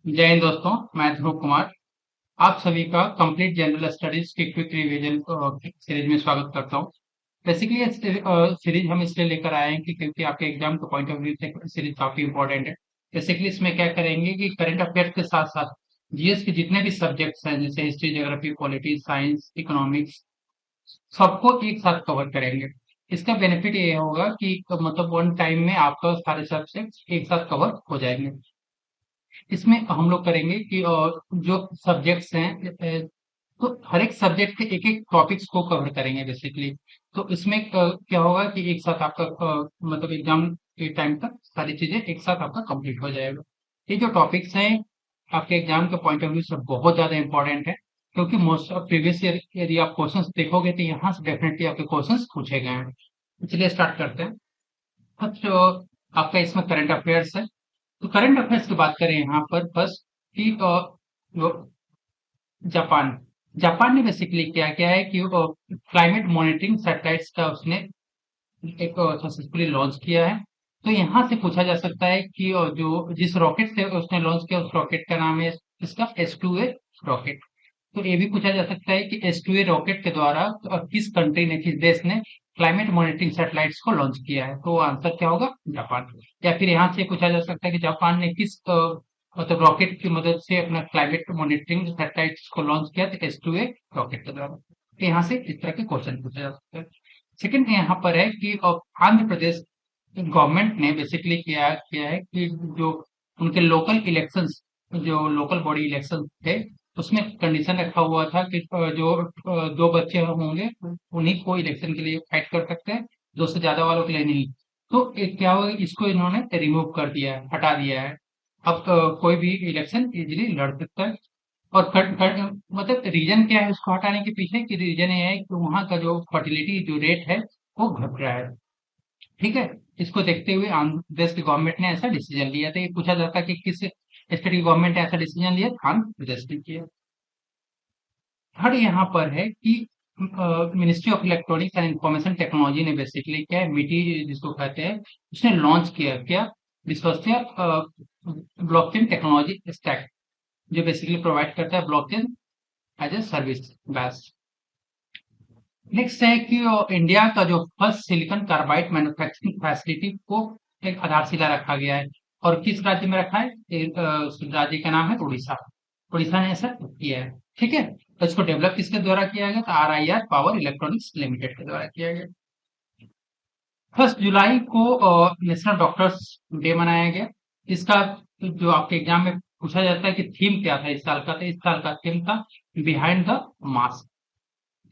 जय हिंद दोस्तों। मैं ध्रुव कुमार आप सभी का कंप्लीट जनरल स्टडीज की क्विक रिवीजन सीरीज में स्वागत करता हूँ। बेसिकली ये सीरीज हम इसलिए लेकर आए हैं कि क्योंकि आपके एग्जाम के पॉइंट ऑफ व्यू से सीरीज काफी इंपॉर्टेंट है। बेसिकली इसमें क्या करेंगे कि करंट अफेयर्स के साथ साथ जीएस के जितने भी सब्जेक्ट्स हैं जैसे history, geography, polity, science, economics, सबको एक साथ कवर करेंगे। इसका बेनिफिट ये होगा कि मतलब वन टाइम में आपका सारे सब्जेक्ट एक साथ कवर हो जाएंगे। इसमें हम लोग करेंगे कि जो सब्जेक्ट्स हैं तो हर एक सब्जेक्ट के एक एक टॉपिक्स को कवर करेंगे बेसिकली। तो इसमें क्या होगा कि एक साथ आपका मतलब एग्जाम के टाइम तक सारी चीजें एक साथ आपका कंप्लीट हो जाएगा। ये जो टॉपिक्स हैं आपके एग्जाम के पॉइंट ऑफ व्यू से बहुत ज्यादा इंपॉर्टेंट है, क्योंकि मोस्ट ऑफ प्रीवियस ईयर यदि आप क्वेश्चंस देखोगे तो यहाँ से डेफिनेटली आपके क्वेश्चंस पूछे गए हैं। चलिए स्टार्ट करते हैं। फर्स्ट आपका इसमें करंट अफेयर्स है। तो करंट अफेयर्स की बात करें यहाँ पर फर्स्ट कि वो जापान जापान ने बेसिकली क्या किया है कि क्लाइमेट मॉनिटरिंग सैटेलाइट्स का उसने एक सक्सेसफुली लॉन्च किया है। तो यहाँ से पूछा जा सकता है कि जो जिस रॉकेट से उसने लॉन्च किया उस रॉकेट का नाम है इसका S2A रॉकेट। तो ये भी पूछा जा सकता है कि S2A रॉकेट के द्वारा किस कंट्री ने, किस देश ने क्लाइमेट मॉनिटरिंग सैटेलाइट्स को लॉन्च किया है। तो आंसर क्या होगा? जापान। या फिर यहाँ से पूछा जा सकता है कि जापान ने किस मतलब रॉकेट की मदद से अपना क्लाइमेट मॉनिटरिंग सैटेलाइट्स को लॉन्च किया, तो S2A रॉकेट के द्वारा। तो यहाँ से इस तरह के क्वेश्चन पूछा जा सकता है। सेकंड यहाँ पर है कि आंध्र प्रदेश गवर्नमेंट ने बेसिकली किया किया है कि जो उनके लोकल इलेक्शंस, जो लोकल बॉडी इलेक्शन थे, उसमें कंडीशन रखा हुआ था कि जो दो बच्चे होंगे उन्हीं को इलेक्शन के लिए फाइट कर सकते हैं, दो से ज्यादा वालों के लिए नहीं। तो क्या हुआ, इसको इन्होंने रिमूव कर दिया है, हटा दिया है। अब कोई भी इलेक्शन इजीली लड़ सकता है। और मतलब रीजन क्या है उसको हटाने के पीछे? की रीजन ये है कि वहाँ का जो फर्टिलिटी जो रेट है वो घट रहा है। ठीक है। इसको देखते हुए आंध्र प्रदेश की गवर्नमेंट ने ऐसा डिसीजन लिया था। ये पूछा जाता कि किस स्टेट की गवर्नमेंट ने ऐसा डिसीजन लिया? आंध्र प्रदेश ने किया। थर्ड यहाँ पर है कि ministry of electronics and information technology ने बेसिकली क्या है, मिटी जिसको कहते हैं, उसने लॉन्च किया क्या, विश्वसनीय ब्लॉकचेन टेक्नोलॉजी स्टैक, जो बेसिकली प्रोवाइड करता है blockchain as a service base. Next है कि इंडिया का जो first silicon carbide manufacturing facility को एक आधारशिला रखा गया है। और किस राज्य में रखा है? उस राज्य का नाम है उड़ीसा। उड़ीसा ने ऐसा किया है। ठीक है। तो इसको डेवलप किसके द्वारा किया गया? तो RIR पावर इलेक्ट्रॉनिक्स लिमिटेड के द्वारा किया गया। 1 जुलाई को नेशनल डॉक्टर्स डे मनाया गया। इसका जो आपके एग्जाम में पूछा जाता है कि थीम क्या था इस साल का, तो इस साल का थीम था बिहाइंड द मास्क।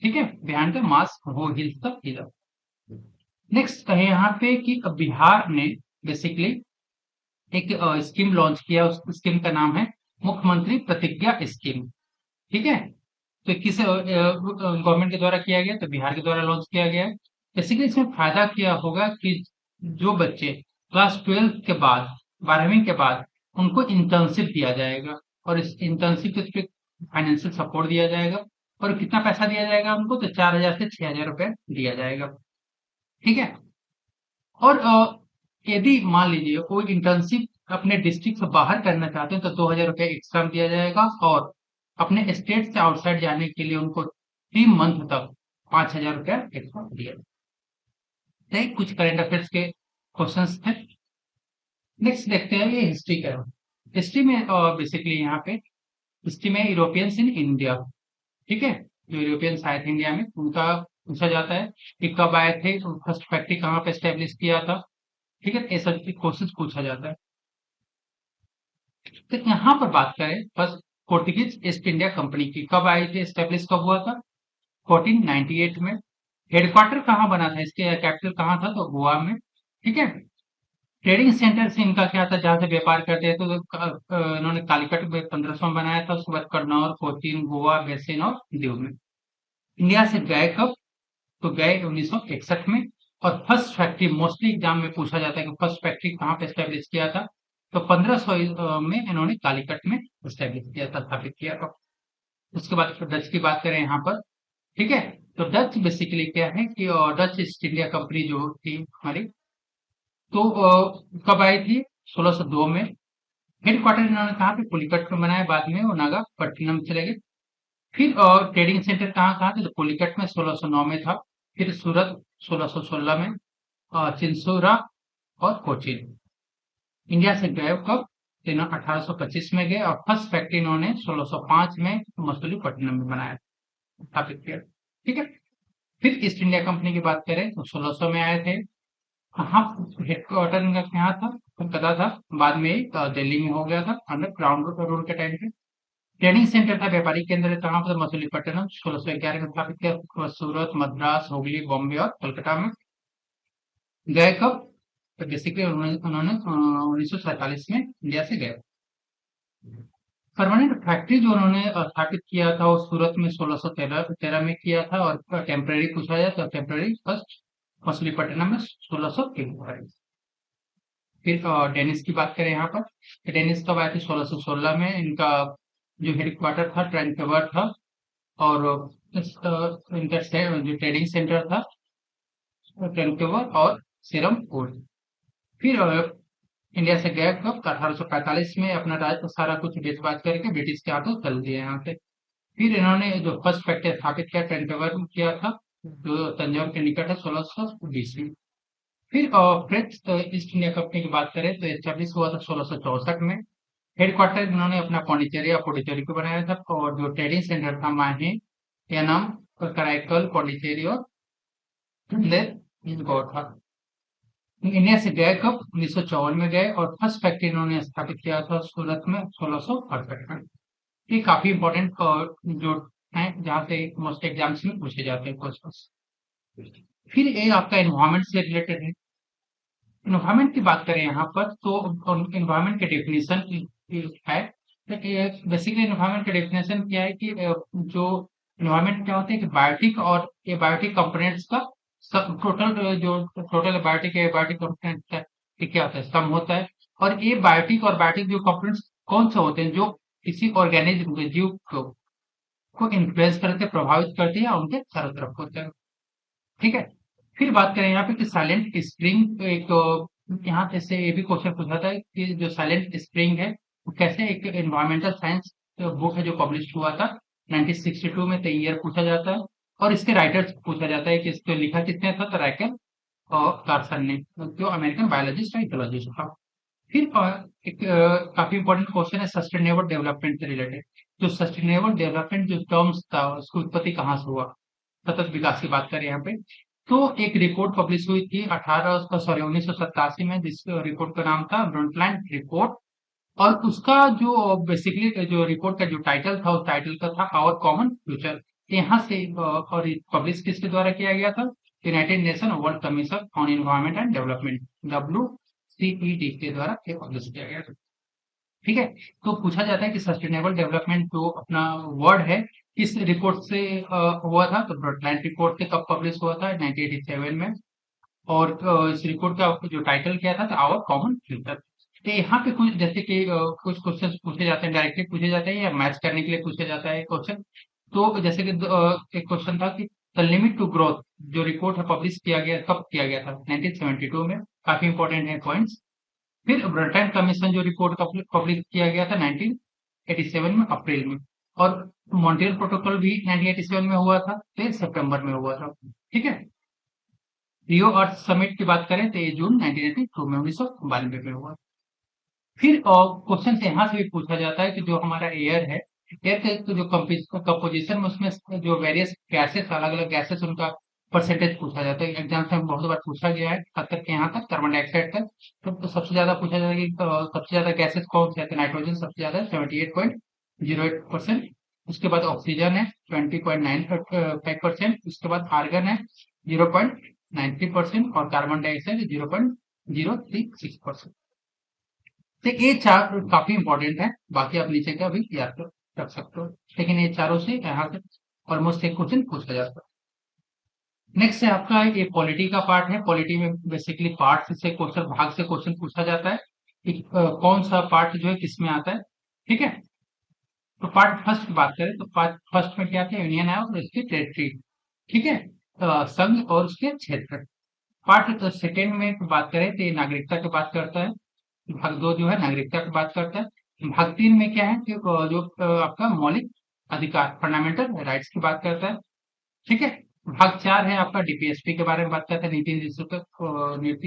ठीक है, बिहाइंड द मास्क वो हिल्स द हीलर। नेक्स्ट है यहाँ पे कि बिहार ने बेसिकली एक स्कीम लॉन्च किया। उस स्कीम का नाम है मुख्यमंत्री प्रतिज्ञा स्कीम। ठीक है। तो किस गवर्नमेंट के द्वारा किया गया? तो बिहार के द्वारा लॉन्च किया गया है। बेसिकली इसमें फायदा क्या होगा कि जो बच्चे क्लास 12 के बाद, 12वीं के बाद, उनको इंटर्नशिप दिया जाएगा। और इस इंटर्नशिप के फाइनेंशियल सपोर्ट दिया जाएगा। और कितना पैसा दिया जाएगा उनको? तो 4,000 से 6,000 रुपए दिया जाएगा। ठीक है। और यदि मान लीजिए कोई इंटर्नशिप अपने डिस्ट्रिक्ट से बाहर करना चाहते हैं तो 2,000 रुपये एक्स्ट्रा दिया जाएगा। और अपने स्टेट से आउटसाइड जाने के लिए उनको 3 मंथ तक 5,000 रुपया एक्स्ट्रा दिया जाएगा। ये कुछ करंट अफेयर्स के क्वेश्चंस थे। नेक्स्ट देखते हैं ये हिस्ट्री का। हिस्ट्री में बेसिकली यहाँ पे हिस्ट्री में यूरोपियंस इन इंडिया। ठीक है। जो यूरोपियंस आए थे इंडिया में उनका पूछा जाता है कि कब आए थे, फर्स्ट फैक्ट्री कहाँ पे स्टेब्लिश किया था। ठीक है। ऐसा क्वेश्चन पूछा जाता है। तो यहाँ पर बात करें first Portuguese east India company की, कब आई थी, स्टेब्लिश कब हुआ था? 1498 में। हेडक्वार्टर कहाँ बना था, इसके कैपिटल कहाँ था? तो गोवा में। ठीक है। ट्रेडिंग सेंटर से इनका क्या था, जहां से व्यापार करते थे, तो इन्होंने कालीकट में 1500 में बनाया था। उसके बाद कन्नौर, कोचीन, गोवा, बेसिन और दीव में। इंडिया से गए कब? तो गए 1961 में। और फर्स्ट फैक्ट्री मोस्टली एग्जाम में पूछा जाता है कि फर्स्ट फैक्ट्री कहाँ पे स्टेब्लिश किया था? तो 1500 में इन्होंने कालीकट में स्टेब्लिश किया था, स्थापित किया था। उसके बाद डच की बात करें यहाँ पर। ठीक है। तो डच बेसिकली क्या है कि डच ईस्ट इंडिया कंपनी जो थी हमारी, तो कब आई थी? 1602 में। हेडक्वार्टर इन्होंने कहाँ पे पुलिकट में बनाया, बाद में वो नागापट्टिनम चले गए। फिर ट्रेडिंग सेंटर कहाँ कहाँ थे, तो पुलिकट में 1609 में था, फिर सूरत 1616 में, चिंसोरा और कोचीन। इंडिया से गए कब, 1825 में गए, और फर्स्ट फैक्ट्री इन्होंने 1605 में मसूलीपट्टनम में बनाया, स्थापित किया। ठीक है। फिर ईस्ट इंडिया कंपनी की बात करें तो 1600 में आए थे। हाँ, हेडक्वार्टर इनका यहाँ था, कलकत्ता था, बाद में दिल्ली में हो गया था अंडर ग्राउंड रूल के टाइम पे। ट्रेडिंग सेंटर था, व्यापारिक केंद्र कहाँ पर, मसूलीपट्टनम 1611 में स्थापित किया, सूरत, मद्रास, हुगली, बॉम्बे और कलकत्ता में। गए कब, तो बेसिकली उन्होंने 1947 में इंडिया से गए। परमानेंट फैक्ट्री जो उन्होंने स्थापित किया था वो सूरत में 1613 में किया था, और टेम्पररी पूछा जाए तो टेम्पररी फर्स्ट मछलीपट्टनम में 1603। फिर डेनिस की बात करें यहाँ पर, तो डेनिस कब आए थे, 1616 में। इनका जो हेडक्वार्टर था ट्रैंकवर था, और इनका जो ट्रेडिंग सेंटर था ट्रैंकवर और सिरमपुर। फिर इंडिया से गए कब, 1845 में, अपना सारा कुछ बेच बाच करके ब्रिटिश के हाथों चल दिए यहाँ से। फिर इन्होंने जो फर्स्ट फैक्ट्री स्थापित किया ट्रैंकवर में किया था, जो तंजौर के निकट है, 1620 में। फिर फ्रेंच ईस्ट इंडिया कंपनी की बात करें तो एस्टेब्लिश हुआ था 1664 में। हेडक्वार्टर इन्होंने अपना पौंडीचेरी या पुडुचेरी को बनाया था, और जो ट्रेडिंग सेंटर था माहे, यानाम, कराईकल, पौंडीचेरी और गौर था। इंडिया से गए कब, 1954 में गए, और फर्स्ट फैक्ट्री इन्होंने स्थापित किया था सूरत में 1668 में। ये काफी इंपॉर्टेंट जो है, जहाँ से मोस्ट एग्जाम्स में पूछे जाते हैं क्वेश्चन। फिर ये आपका एनवायरमेंट से रिलेटेड है। एनवायरमेंट की बात करें यहाँ पर तो एनवायरमेंट के डेफिनेशन है। बेसिकली एनवायरमेंट का डेफिनेशन क्या है कि जो एनवायरमेंट क्या होता है कि बायोटिक और एबायोटिक कंपोनेंट्स का टोटल जो टोटल बायोटिक एबायोटिक कंपोनेंट का ये क्या होता है, सम होता है। और ये बायोटिक और बायोटिक जो कंपोनेंट्स कौन से होते हैं, जो किसी ऑर्गेनिज्म जीव को इन्फ्लुएंस करते, प्रभावित करते हैं, या उनके चारों तरफ होते हैं। ठीक है। फिर बात करें यहाँ पे कि साइलेंट स्प्रिंग, एक यहाँ जैसे ये भी क्वेश्चन पूछा था कि जो साइलेंट स्प्रिंग है वो कैसे, एक एनवायरमेंटल साइंस बुक है जो पब्लिश हुआ था 1962 में, तो ईयर पूछा जाता है, और इसके राइटर्स पूछा जाता है कि इसको लिखा किसने था, तो रैकेल और कार्सन ने, जो अमेरिकन बायोलॉजिस्ट और इकोलॉजिस्ट था। फिर एक काफी इंपॉर्टेंट क्वेश्चन है सस्टेनेबल डेवलपमेंट से रिलेटेड। जो सस्टेनेबल डेवलपमेंट जो टर्म्स था उसकी उत्पत्ति कहाँ से हुआ, सतत विकास की बात करें यहाँ पे, तो एक रिपोर्ट पब्लिश हुई थी 1987 में, जिस रिपोर्ट का नाम था ब्रंटलैंड रिपोर्ट। और उसका जो बेसिकली जो रिपोर्ट का जो टाइटल था, उस टाइटल का था आवर कॉमन फ्यूचर। यहाँ से और पब्लिश किसके द्वारा किया गया था, United nation world commission on environment and development, WCED के द्वारा पब्लिश किया गया था। ठीक है। तो पूछा जाता है कि सस्टेनेबल डेवलपमेंट जो अपना वर्ड है किस रिपोर्ट से हुआ था, तो ब्रॉडलैंड रिपोर्ट से कब पब्लिश हुआ था, 1987 में। और इस रिपोर्ट का जो टाइटल क्या था, आवर कॉमन फ्यूचर। तो यहाँ पे कुछ जैसे कि कुछ क्वेश्चन पूछे जाते हैं, डायरेक्टली पूछे जाते हैं या मैच करने के लिए पूछा जाता है क्वेश्चन। तो जैसे कि एक क्वेश्चन था कि द लिमिट टू ग्रोथ जो रिपोर्ट है पब्लिश किया गया, कब किया गया था, 1972 में। काफी इंपॉर्टेंट है पॉइंट्स। फिर ब्रटाइन कमीशन जो रिपोर्ट पब्लिश किया गया था 1987 में अप्रैल में। और मॉन्ट्रियल प्रोटोकॉल भी 1987 में हुआ था, फिर सितंबर में हुआ था। ठीक है। रियो अर्थ समिट की बात करें तो ये जून 1982 में 1992 में हुआ। फिर क्वेश्चन यहाँ से भी पूछा जाता है कि जो हमारा एयर है, एयर के तो जो कंपोजिशन में उसमें जो वेरियस गैसेस, अलग अलग गैसेस, उनका परसेंटेज पूछा जाता है। एग्जाम से बहुत बार पूछा गया है, अब तक यहाँ तक कार्बन डाइऑक्साइड तक। तो सबसे ज्यादा पूछा जाता है कि सबसे ज्यादा गैसेस कौन से है, तो नाइट्रोजन सबसे ज्यादा है 78.08%। उसके बाद ऑक्सीजन है 20.95%। उसके बाद आर्गन है 0.93%, और कार्बन डाइऑक्साइड 0.036%। तो ये चार काफी इंपॉर्टेंट है, बाकी आप नीचे का भी याद रख सकते हो, लेकिन ये चारों से यहाँ से ऑलमोस्ट एक क्वेश्चन पूछा जाता है। नेक्स्ट है आपका ये पॉलिटी का पार्ट है। पॉलिटी में बेसिकली पार्ट से क्वेश्चन, भाग से क्वेश्चन पूछा जाता है कि कौन सा पार्ट जो है किसमें आता है। ठीक है। तो पार्ट फर्स्ट की बात करें तो पार्ट फर्स्ट में क्या था, यूनियन है और उसकी टेरिटरी। ठीक है। संघ और उसके क्षेत्र। पार्ट सेकेंड में बात करें तो ये नागरिकता की बात करता है। भाग दो जो है नागरिकता की बात करता है। भाग 3 में क्या है कि जो आपका मौलिक अधिकार फंडामेंटल राइट्स की बात करता है। ठीक है। भाग 4 है आपका डीपीएसपी के बारे में बात करता है, नीति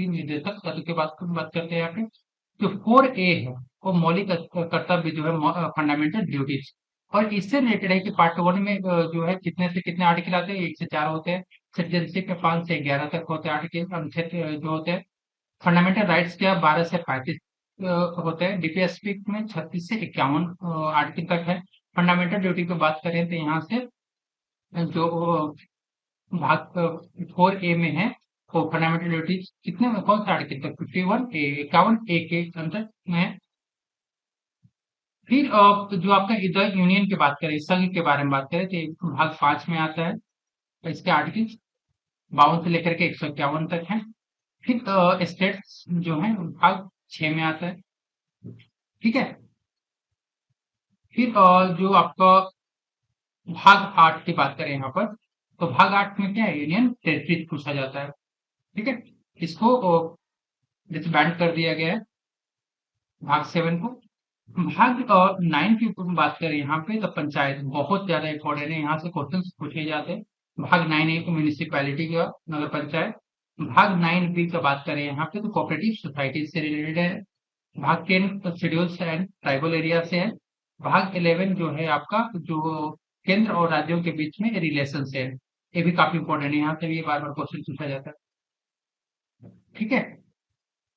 निर्देशक तत्व की बात करते हैं यहाँ पे। जो 4A है वो मौलिक कर्तव्य जो है फंडामेंटल ड्यूटीज, और इससे रिलेटेड है कि पार्ट 1 में जो है कितने से कितने आर्टिकल आते हैं, 1 से 4 होते हैं। सिटीजनशिप में 5 से 11 तक होते हैं आर्टिकल, अनुच्छेद जो होते हैं। फंडामेंटल राइट्स के 12 से 35 होते हैं। डीपीएसपी में 36 से 51 आर्टिकल तक है। फंडामेंटल ड्यूटी की बात करें तो यहाँ से जो भाग 4A में है वो फंडामेंटल ड्यूटीज कितने में, कौन सा आर्टिकल तक, 51A, 51A के अंदर में है। फिर जो आपका इधर यूनियन की बात करें, संघ के बारे में बात करें तो ये भाग 5 में आता है। तो इसके आर्टिकल 52 से लेकर के 151 तक है। फिर स्टेट्स जो है भाग 6 में आता है। ठीक है। फिर जो आपका भाग 8 की बात करें यहाँ पर, तो भाग 8 में क्या है, यूनियन टेरिटरी पूछा जाता है। ठीक है। इसको डिसबैंड कर दिया गया है भाग 7 को। भाग 9 की बात करें यहाँ पे तो पंचायत बहुत ज्यादा इंपॉर्टेंट है, यहाँ से क्वेश्चन पूछे जाते हैं। भाग 9A को म्यूनिसिपैलिटी का नगर पंचायत। भाग 9B का बात करें यहाँ पे तो कोऑपरेटिव सोसाइटी से रिलेटेड है। भाग 10 शेड्यूल्स एंड ट्राइबल एरिया से है। भाग 11 जो है आपका जो केंद्र और राज्यों के बीच में रिलेशन से है, ये भी काफी इंपॉर्टेंट है, यहाँ से भी बार बार क्वेश्चन पूछा जाता है। ठीक है।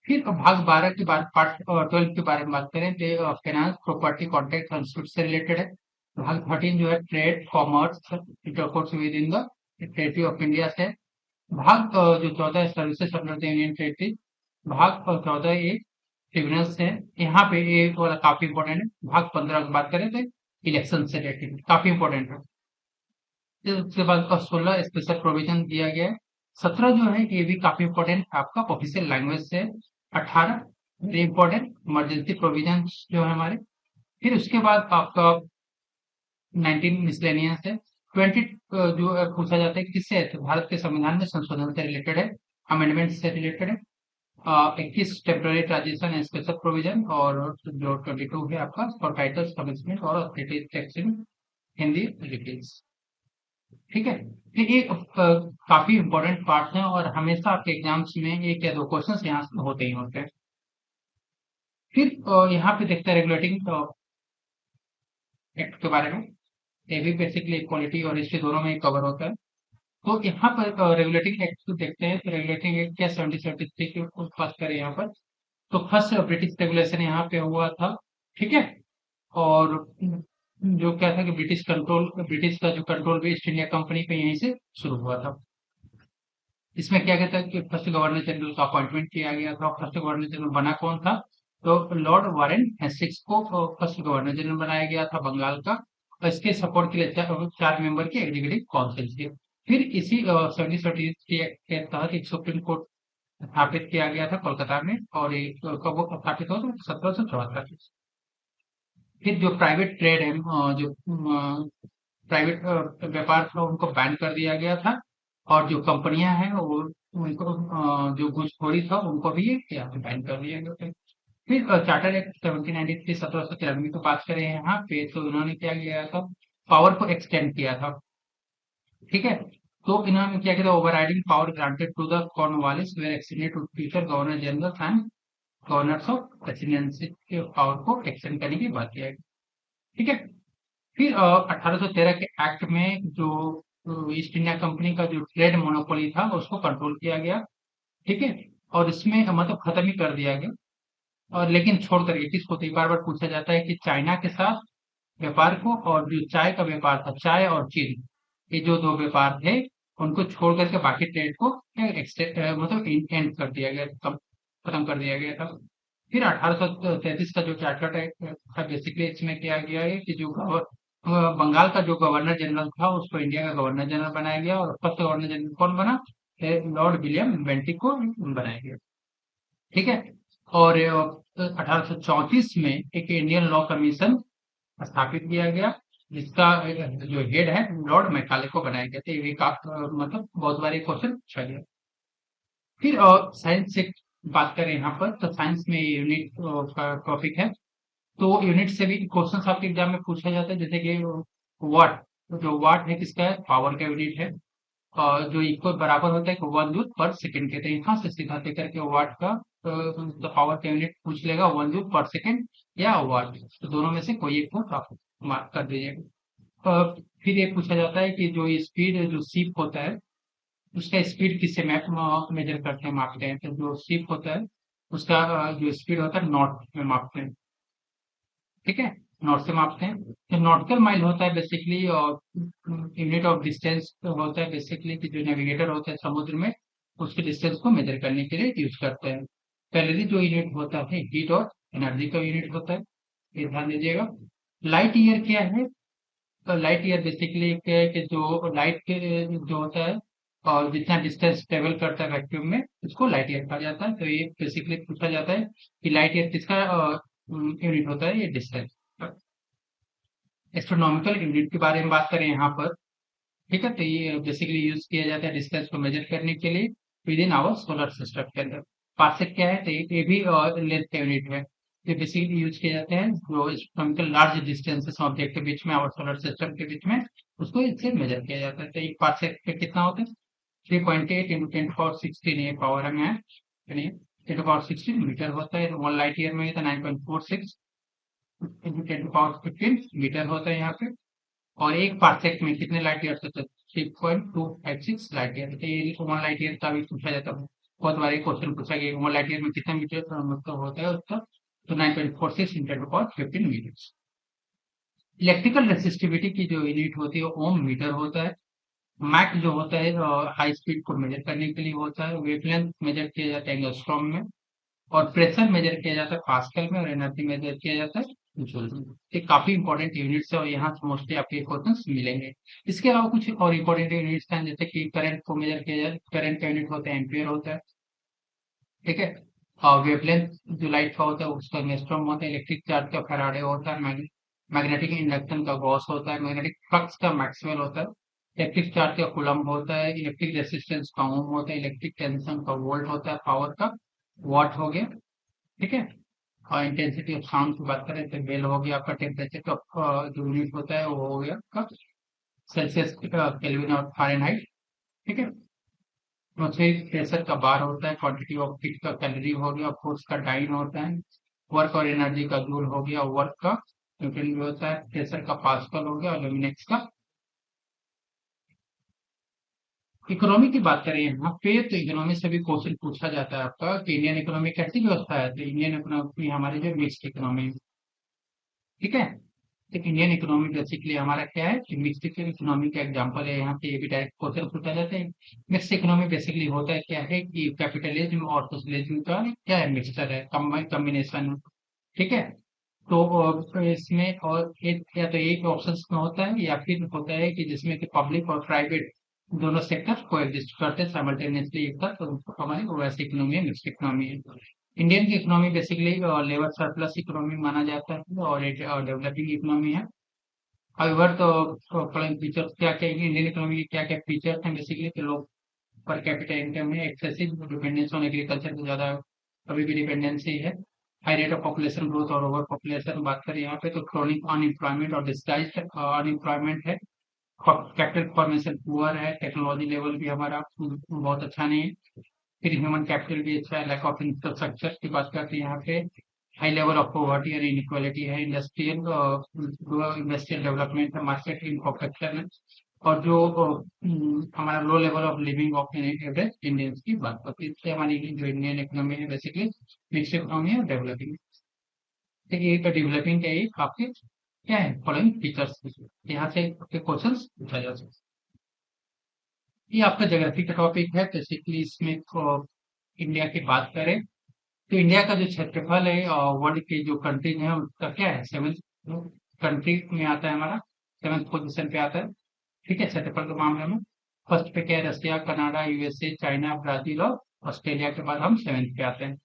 फिर भाग 12 के बाद पार्ट 12 के बारे में बात करें तो फाइनेंस प्रॉपर्टी कॉन्ट्रैक्ट कंस्ट्रक्ट से रिलेटेड है। भाग 13 जो है trade commerce intercourse with in the territory of India से है। भाग जो 14 है services under the union territory. भाग 14 ये ट्रिब्यूनल से है, यहाँ पे ये वाला काफी इंपॉर्टेंट है। भाग 15 की बात करें तो इलेक्शन से रिलेटेड काफी इंपॉर्टेंट है। फिर उसके बाद 16 स्पेशल प्रोविजन दिया गया है। 17 जो है ये भी काफी इंपॉर्टेंट आपका ऑफिशियल लैंग्वेज से है। 18 वेरी इंपॉर्टेंट इमरजेंसी प्रोविजन जो है हमारे। फिर उसके बाद आपका 19 मिसलेनियस है। 20 जो पूछा जाता है किससे है, तो भारत के संविधान में संशोधन से रिलेटेड है, अमेंडमेंट से रिलेटेड है। 21 temporary transition and special provision, और जो 22 है आपका फॉर टाइटल्स कमिटमेंट और ऑथोरिटीज टैक्सिंग हिंदी रिलीज। ठीक है। तो ये काफी इंपॉर्टेंट पार्ट है और हमेशा आपके एग्जाम्स में एक या दो क्वेश्चंस यहाँ से होते ही होते हैं। फिर यहाँ पे देखते हैं रेगुलेटिंग एक्ट के बारे में। ये भी बेसिकली इक्वालिटी और हिस्ट्री दोनों में कवर होता है। तो यहाँ पर रेगुलेटिंग एक्ट को देखते हैं, तो रेगुलेटिंग एक्ट क्या 1773 की बात करें यहाँ पर, तो फर्स्ट ब्रिटिश रेगुलेशन यहाँ पे हुआ था। ठीक है। और जो क्या था कि ब्रिटिश का जो कंट्रोल भी ईस्ट इंडिया कंपनी पे यहीं से शुरू हुआ था। इसमें क्या कहता है कि फर्स्ट गवर्नर जनरल का अपॉइंटमेंट किया गया था। फर्स्ट गवर्नर जनरल बना कौन था, तो लॉर्ड वारेन हेस्टिक्स को फर्स्ट गवर्नर जनरल बनाया गया था बंगाल का, और इसके सपोर्ट के लिए 4 मेंबर की एग्जीक्यूटिव काउंसिल थी। फिर इसी 1773 के तहत एक सुप्रीम कोर्ट स्थापित किया गया था कोलकाता में, और एक कब वो स्थापित हुआ था, 1774। फिर जो प्राइवेट ट्रेड है, जो प्राइवेट व्यापार था उनको बैन कर दिया गया था, और जो कंपनियां हैं वो उनको जो घूसखोरी था उनको भी यहाँ पे बैन कर दिया गया था। फिर चार्टर एक्ट 1793 1793 की बात करें यहाँ पे, तो इन्होंने क्या किया था, पावर को एक्सटेंड किया था। ठीक है। तो इन्होंने क्या किया, overriding power granted to the Cornwallis were extended to future governor general and governors of presidency के पावर को एक्सटेंड करने की बात किया गया। ठीक है। फिर 1813 के एक्ट में जो ईस्ट इंडिया कंपनी का जो ट्रेड मोनोपोली था उसको कंट्रोल किया गया। ठीक है। और इसमें मतलब खत्म ही कर दिया गया। और लेकिन छोड़ करके किसको, तो बार बार पूछा जाता है कि चाइना के साथ व्यापार को, और जो चाय का व्यापार था, चाय और चीनी, ये जो दो व्यापार थे उनको छोड़ करके बाकी ट्रेड को मतलब एंड कर दिया गया, खत्म कर दिया गया था। फिर 1833 का जो चार्टर एक्ट था, बेसिकली इसमें किया गया है कि जो बंगाल का जो गवर्नर जनरल था उसको इंडिया का गवर्नर जनरल बनाया गया, और फर्स्ट गवर्नर जनरल कौन बना, लॉर्ड विलियम बेंटिक को बनाया गया। ठीक है। और 1834 में एक इंडियन लॉ कमीशन स्थापित किया गया, जिसका जो हेड है लॉर्ड मैकाले को बनाया गया था। ये भी मतलब बहुत बार क्वेश्चन पूछा गया। फिर साइंस से बात करें यहाँ पर, तो साइंस में यूनिट का टॉपिक है तो यूनिट से भी क्वेश्चन आपके एग्जाम में पूछा जाता है, जैसे कि वाट, जो वाट है किसका है, पावर का यूनिट है, और जो इक्वल बराबर होता है 1 जूल पर सेकंड के। तो यहाँ से सीधा लेकर के वाट का तो पावर का यूनिट पूछ लेगा 1 जूल पर सेकंड या वाट, तो दोनों में से कोई एक को आप मार्क कर दीजिएगा। फिर ये पूछा जाता है कि जो स्पीड जो शिप होता है उसका स्पीड किससे मैप मेजर करते हैं, मापते हैं। तो जो शिप होता है उसका जो स्पीड होता है नॉट में मापते हैं, ठीक है, नॉट से मापते हैं। तो नॉटिकल माइल होता है बेसिकली, और यूनिट ऑफ डिस्टेंस होता है बेसिकली कि जो नेविगेटर होता है समुद्र में उसके डिस्टेंस को मेजर करने के लिए यूज करते हैं। पहले जो यूनिट होता है हीट और एनर्जी का यूनिट होता है, ये ध्यान दीजिएगा। लाइट ईयर क्या है, तो लाइट ईयर बेसिकली क्या है कि जो लाइट के जो होता है और जितना डिस्टेंस ट्रेवल करता है वैक्यूम में उसको लाइट ईयर कहा जाता है। तो ये बेसिकली पूछा जाता है कि लाइट ईयर किसका यूनिट होता है, ये डिस्टेंस। एस्ट्रोनॉमिकल यूनिट के बारे में बात करें यहाँ पर, ठीक है, तो ये बेसिकली यूज किया जाता है डिस्टेंस को मेजर करने के लिए within our solar system के अंदर। पार्सेक क्या है, तो ये भी लेंथ का यूनिट है। ये बेसिकली यूज किए जाते हैं जो एस्ट्रोनॉमिकल लार्ज डिस्टेंसेस ऑब्जेक्ट के बीच में, आवर सोलर सिस्टम के बीच में, उसको इससे मेजर किया जाता है। तो एक पार्सेक पे कितना होता है, 3.8 इंटू 10 पावर 16, ये पावर में है, यानी 10 पावर 16 मीटर होता है। 1 लाइट ईयर में 9.46 इंटू 10 पावर 15 मीटर होता है यहाँ पे। और एक पार्सेक में कितने लाइट ईयर होते हैं, 3.256 लाइट ईयर। तो ये 1 लाइट ईयर का भी पूछा जाता है, बहुत बार क्वेश्चन पूछा गया 1 लाइट ईयर में कितना मीटर मतलब होता है उसका, तो 9.46 into 10 power 15 metre. Electrical resistivity की जो यूनिट होती है ओम मीटर होता है। मैक जो होता है हाई स्पीड को मेजर करने के लिए होता है। वेवलेंथ मेजर किया जाता है एंगस्ट्रॉम में, और प्रेशर मेजर किया जाता है पास्कल में, और एनर्जी मेजर किया जाता है जूल में। ये काफी इंपॉर्टेंट यूनिट्स है और यहाँ से मोस्टली आपके क्वेश्चन मिलेंगे। इसके अलावा कुछ और इंपॉर्टेंट यूनिट्स हैं, जैसे कि करंट को मेजर किया जाए, करंट का यूनिट होता है एम्पियर होता है, ठीक है। और वेवलेंथ जो लाइट का होता है उसका एंगस्ट्रॉम होता है। इलेक्ट्रिक चार्ज का फैराडे होता है। मैग्नेटिक इंडक्शन का गॉस होता है। मैग्नेटिक फ्लक्स का मैक्सवेल होता है। इलेक्ट्रिक चार्ज का कूलम्ब होता है। इलेक्ट्रिक रेसिस्टेंस का ओम होता है। इलेक्ट्रिक टेंशन का वोल्ट होता है। पावर का वाट हो गया, ठीक है। और इंटेंसिटी ऑफ साउंड की बात करें तो बेल हो गया आपका। टेम्परेचर का जो यूनिट होता है वो हो गया आपका सेल्सियस, केल्विन और फारेनहाइट, ठीक है। एटमॉस्फेरिक प्रेशर का बार होता है। क्वांटिटी ऑफ हीट का कैलोरी हो गया। फोर्स का डाइन होता है। वर्क और एनर्जी का जूल हो गया। वर्क का न्यूटन भी होता है। प्रेशर का पास्कल हो गया। और ल्यूमिनेक्स का। इकोनॉमी की बात करें यहाँ पे, तो इकोनॉमी से भी क्वेश्चन पूछा जाता है आपका कि इंडियन इकोनॉमी कैसी व्यवस्था है। तो इंडियन इकोनॉमी हमारी जो मिक्स्ड इकोनॉमी, ठीक है। तो इंडियन इकोनॉमी बेसिकली हमारा क्या है कि मिक्स्ड इकोनॉमी का एग्जांपल है यहाँ पे, ये भी डायरेक्ट क्वेश्चन पूछा जाता है। मिक्स्ड इकोनॉमी बेसिकली होता है क्या है कि कैपिटलिज्म और सोशलिज्म का क्या है, मिक्सचर है, कॉम्बिनेशन, ठीक है। तो इसमें और एक या तो एक ऑप्शन में होता है, या फिर होता है कि जिसमें कि पब्लिक और प्राइवेट दोनों सेक्टर को एग्जिस्ट करते हैं साइमल्टेनियसली एक साथ, तो हमारी वो वैसी इकोनॉमी है, मिक्स्ड इकोनॉमी है। इंडियन की economy basically labour surplus economy माना जाता है और एक डेवलपिंग इकोनॉमी है। हाउएवर तो फॉलोइंग फीचर्स क्या क्या इंडियन इकोनॉमी के क्या क्या फीचर्स हैं बेसिकली, तो लोग पर कैपिटल इनकम है। एक्सेसिव डिपेंडेंस ऑन एग्रीकल्चर पे ज्यादा अभी भी डिपेंडेंसी है। High rate of population growth और ओवर पॉपुलेशन बात करें यहाँ पे, तो क्रोनिक अनएम्प्लॉयमेंट और डिस्गाइज्ड अनएम्प्लॉयमेंट है। कैपिटल फॉर्मेशन पुअर है। टेक्नोलॉजी लेवल भी हमारा बहुत अच्छा नहीं है। फिर ह्यूमन कैपिटल भी अच्छा है। लैक ऑफ इंफ्रास्ट्रक्चर की बात करते हैं यहाँ पे। हाई लेवल ऑफ पॉवर्टी और इनइक्वालिटी है। इंडस्ट्रियल डेवलपमेंट है। मार्केट इंफ्रास्ट्रक्चर है। और जो हमारा low level of living of average Indians की बात करते हैं। इससे हमारी जो इंडियन इकोनॉमी है बेसिकली मिक्स इकोनॉमी है, डेवलपिंग। देखिए एक डेवलपिंग का एक आपके क्या है फॉलोइंग फीचर्स, यहाँ से क्वेश्चन पूछा जा सकता है। ये आपका ज्योग्राफी का टॉपिक है बेसिकली। इसमें इंडिया की बात करें तो इंडिया का जो क्षेत्रफल है वर्ल्ड के जो कंट्रीज हैं उसका क्या है, 7th कंट्री में आता है हमारा, 7th पोजीशन पे आता है, ठीक है, क्षेत्रफल के मामले में। फर्स्ट पे क्या है, Russia, Canada, USA, China, Brazil और ऑस्ट्रेलिया के बाद हम 7th पे आते हैं।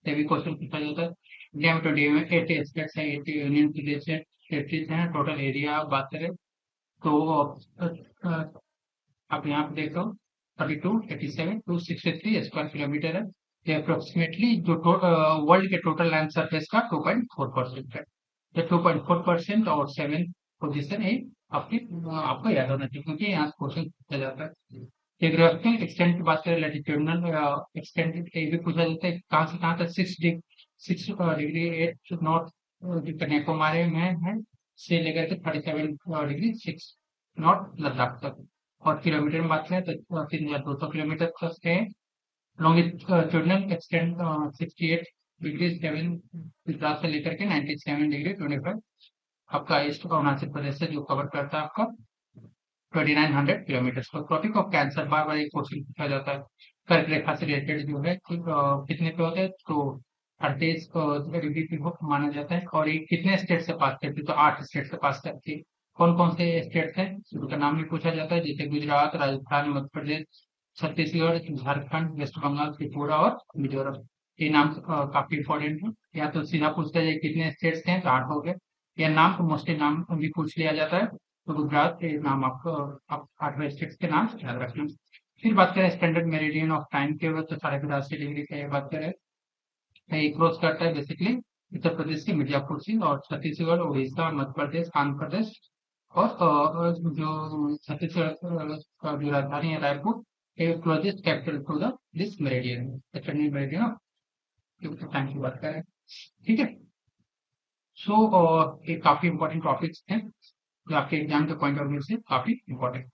तभी क्वेश्चन पूछा जाता है। इंडिया में 28 स्टेट्स हैं, 80 यूनियन टेरिटरीज हैं। टोटल एरिया बात करें तो आप यहाँ पे देखो 32, 87, 263 स्क्वायर किलोमीटर है, ये अप्रोक्सीमेटली जो वर्ल्ड के टोटल लैंड सरफेस का 2.4% है। तो 2.4% और 7th पोजीशन है आपकी, आपको याद होना चाहिए क्योंकि यहाँ क्वेश्चन पूछा जाता है। जियोग्राफिकल एक्सटेंट की बात करें, लैटिट्यूडनल एक्सटेंट ये भी पूछा जाता है कहाँ से कहाँ तक 6 डिग्री 8 नॉट जो कन्याकुमारी में है से लेकर के 37 डिग्री 6 नॉट लद्दाख तक। और किलोमीटर में बात करें तो 3,200 किलोमीटर तक है। लॉन्गिट्यूडनल एक्सटेंट 68 डिग्री 7 गुजरात से लेकर के 97 डिग्री 25 आपका ईस्ट अरुणाचल प्रदेश से जो कवर करता है आपका 2900 किलोमीटर। तो ट्रॉपिक ऑफ कैंसर बार बार एक क्वेश्चन पूछा जाता है, कर्क रेखा से रिलेटेड जो है कितने पे होते हैं, तो 38 डिग्री पे माना जाता है। और ये कितने स्टेट से पास करती है, तो 8 स्टेट से पास करती है। कौन कौन से स्टेट है उनका नाम भी पूछा जाता है, जैसे गुजरात, राजस्थान, मध्य प्रदेश, छत्तीसगढ़, झारखंड, वेस्ट बंगाल, त्रिपुरा और मिजोरम। ये नाम काफी इंपॉर्टेंट है। या तो सीधा पूछता है कितने स्टेट्स हैं, तो 8 हो गए। या नाम तो मोस्टली नाम भी पूछ लिया जाता है, तो गुजरात के नाम आपको आप 8वें स्टेट्स के नाम याद रखना। फिर बात करें स्टैंडर्ड मेरिडियन ऑफ टाइम की, तो 82.5 डिग्री की बात करें, ये क्रॉस करता है बेसिकली उत्तर प्रदेश के मिर्जापुर से, और छत्तीसगढ़, उड़ीसा, मध्य प्रदेश, आंध्र प्रदेश और जो छत्तीसगढ़ का जो राजधानी है Raipur, closest capital to the this meridian, standard meridian of time की बात करें। ठीक है। सो ये काफी इंपॉर्टेंट टॉपिक्स हैं जो आपके एग्जाम के पॉइंट ऑफ व्यू से काफी इंपॉर्टेंट